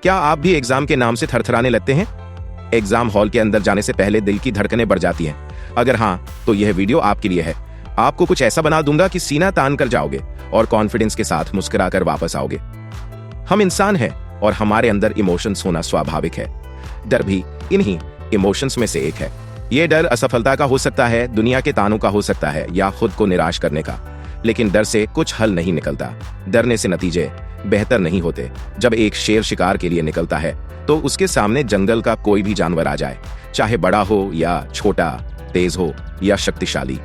क्या आप भी एग्जाम के नाम से थरथराने लगते हैं? एग्जाम हॉल के अंदर जाने से पहले दिल की धड़कनें बढ़ जाती हैं। अगर हाँ, तो यह वीडियो आपके लिए है। आपको कुछ ऐसा बना दूंगा कि सीना तान कर जाओगे और कॉन्फिडेंस के साथ मुस्कुराकर वापस आओगे। हम इंसान हैं और हमारे अंदर इमोशंस होना स्वाभाविक है। डर भी इन्हीं इमोशंस में से एक है। यह डर असफलता का हो सकता है, दुनिया के तानों का हो सकता है, या खुद को निराश करने का। लेकिन डर से कुछ हल नहीं निकलता। डरने से नतीजे बेहतर नहीं होते। जब एक शेर शिकार के लिए निकलता है तो उसके सामने जंगल का कोई भी जानवर आ जाए, चाहे बड़ा हो या छोटा, तेज हो या शक्तिशाली,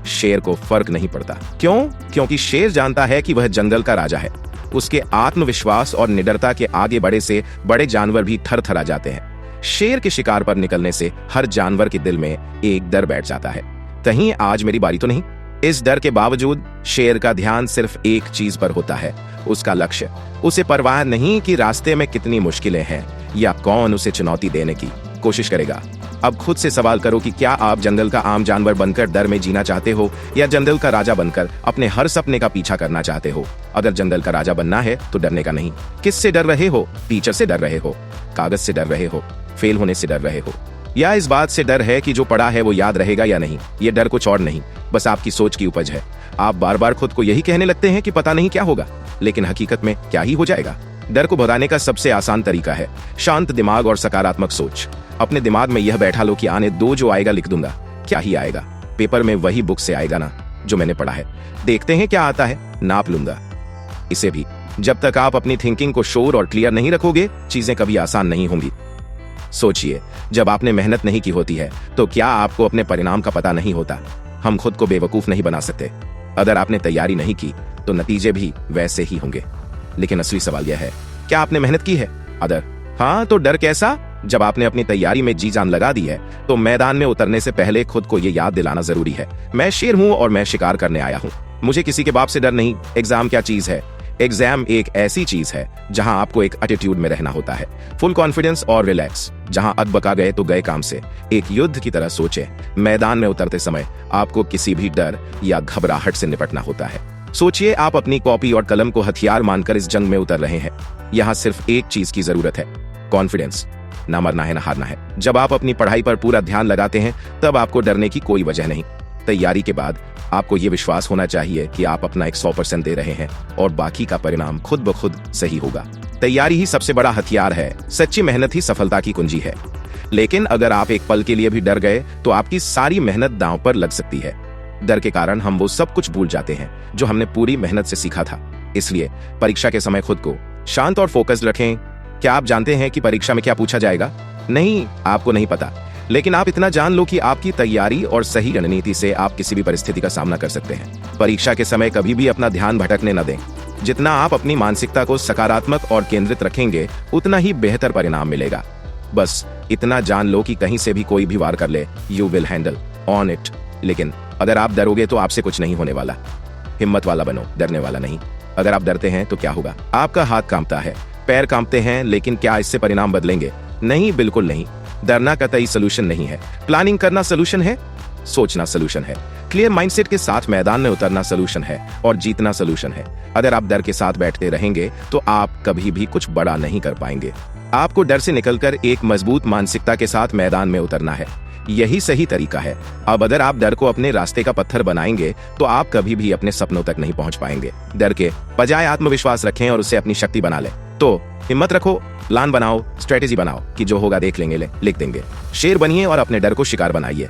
शेर को फर्क नहीं पड़ता। क्यों? क्योंकि शेर जानता है कि वह जंगल का राजा है। उसके आत्मविश्वास और निडरता के आगे बड़े से बड़े जानवर भी थर थरा जाते हैं। शेर के शिकार पर निकलने से हर जानवर के दिल में एक डर बैठ जाता है, कहीं आज मेरी बारी तो नहीं। इस डर के बावजूद शेर का ध्यान सिर्फ एक चीज पर होता है, उसका लक्ष्य। उसे परवाह नहीं कि रास्ते में कितनी मुश्किलें हैं या कौन उसे चुनौती देने की कोशिश करेगा। अब खुद से सवाल करो कि क्या आप जंगल का आम जानवर बनकर डर में जीना चाहते हो या जंगल का राजा बनकर अपने हर सपने का पीछा करना चाहते हो? अगर जंगल का राजा बनना है तो डरने का नहीं। किससे डर रहे हो? टीचर से डर रहे हो, कागज से डर रहे हो, फेल होने से डर रहे हो, या इस बात से डर है कि जो पढ़ा है वो याद रहेगा या नहीं? ये डर कुछ और नहीं, बस आपकी सोच की उपज है। आप बार बार खुद को यही कहने लगते हैं कि पता नहीं क्या होगा, लेकिन हकीकत में क्या ही हो जाएगा। डर को भगाने का सबसे आसान तरीका है शांत दिमाग और सकारात्मक सोच। अपने दिमाग में यह बैठा लो कि आने दो, जो आएगा लिख दूंगा। क्या ही आएगा? पेपर में वही बुक से आएगा ना जो मैंने पढ़ा है। देखते हैं क्या आता है, नाप लूंगा इसे भी। जब तक आप अपनी थिंकिंग को श्योर और क्लियर नहीं रखोगे, चीजें कभी आसान नहीं होंगी। सोचिए, जब आपने मेहनत नहीं की होती है तो क्या आपको अपने परिणाम का पता नहीं होता? हम खुद को बेवकूफ नहीं बना सकते। अगर आपने तैयारी नहीं की तो नतीजे भी वैसे ही होंगे। लेकिन असली सवाल यह है, क्या आपने मेहनत की है? अगर हाँ, तो डर कैसा? जब आपने अपनी तैयारी में जी जान लगा दी है तो मैदान में उतरने से पहले खुद को यह याद दिलाना जरूरी है, मैं शेर हूं और मैं शिकार करने आया हूं। मुझे किसी के बाप से डर नहीं। एग्जाम क्या चीज है? एग्जाम एक ऐसी चीज है जहां आपको एक एटीट्यूड में रहना होता है, फुल कॉन्फिडेंस और रिलैक्स। जहां अकबका गए तो गए काम से, एक युद्ध की तरह सोचे। मैदान में उतरते समय आपको किसी भी डर या घबराहट से निपटना होता है। सोचिए, आप अपनी कॉपी और कलम को हथियार मानकर इस जंग में उतर रहे हैं। यहाँ सिर्फ एक चीज की जरूरत है, कॉन्फिडेंस। ना मरना है ना हारना है। जब आप अपनी पढ़ाई पर पूरा ध्यान लगाते हैं तब आपको डरने की कोई वजह नहीं। तैयारी के बाद आपको यह विश्वास होना चाहिए कि आप अपना 100% दे रहे हैं और बाकी का परिणाम खुद ब खुद सही होगा। तैयारी ही सबसे बड़ा हथियार है। सच्ची मेहनत ही सफलता की कुंजी है। लेकिन अगर आप एक पल के लिए भी डर गए तो आपकी सारी मेहनत दांव पर लग सकती है। डर के कारण हम वो सब कुछ भूल जाते हैं जो हमने पूरी मेहनत से सीखा था। इसलिए परीक्षा के समय खुद को शांत और फोकस्ड रखें। क्या आप जानते हैं कि परीक्षा में क्या पूछा जाएगा? नहीं, आपको नहीं पता, लेकिन आप इतना जान लो कि आपकी तैयारी और सही रणनीति से आप किसी भी परिस्थिति का सामना कर सकते हैं। परीक्षा के समय कभी भी अपना ध्यान भटकने न दें। जितना आप अपनी मानसिकता को सकारात्मक और केंद्रित रखेंगे, उतना ही बेहतर परिणाम मिलेगा। बस इतना जान लो कि कहीं से भी कोई भी वार कर ले, you will handle on it. लेकिन अगर आप डरोगे तो आपसे कुछ नहीं होने वाला। हिम्मत वाला बनो, डरने वाला नहीं। अगर आप डरते हैं तो क्या होगा? आपका हाथ कांपता है, पैर कांपते हैं, लेकिन क्या इससे परिणाम बदलेंगे? नहीं, बिल्कुल नहीं। डरना कतई सलूशन नहीं है। प्लानिंग करना सलूशन है, सोचना सलूशन है, क्लियर माइंडसेट के साथ मैदान में उतरना सलूशन है, और जीतना सलूशन है। अगर आप डर के साथ बैठते रहेंगे तो आप कभी भी कुछ बड़ा नहीं कर पाएंगे। आपको डर से निकलकर एक मजबूत मानसिकता के साथ मैदान में उतरना है। यही सही तरीका है। अब अगर आप डर को अपने रास्ते का पत्थर बनाएंगे तो आप कभी भी अपने सपनों तक नहीं पहुंच पाएंगे। डर के बजाय आत्मविश्वास रखें और उसे अपनी शक्ति बना लें। तो हिम्मत रखो, प्लान बनाओ, स्ट्रेटेजी बनाओ कि जो होगा देख लेंगे, लिख देंगे। शेर बनिए और अपने डर को शिकार बनाइए।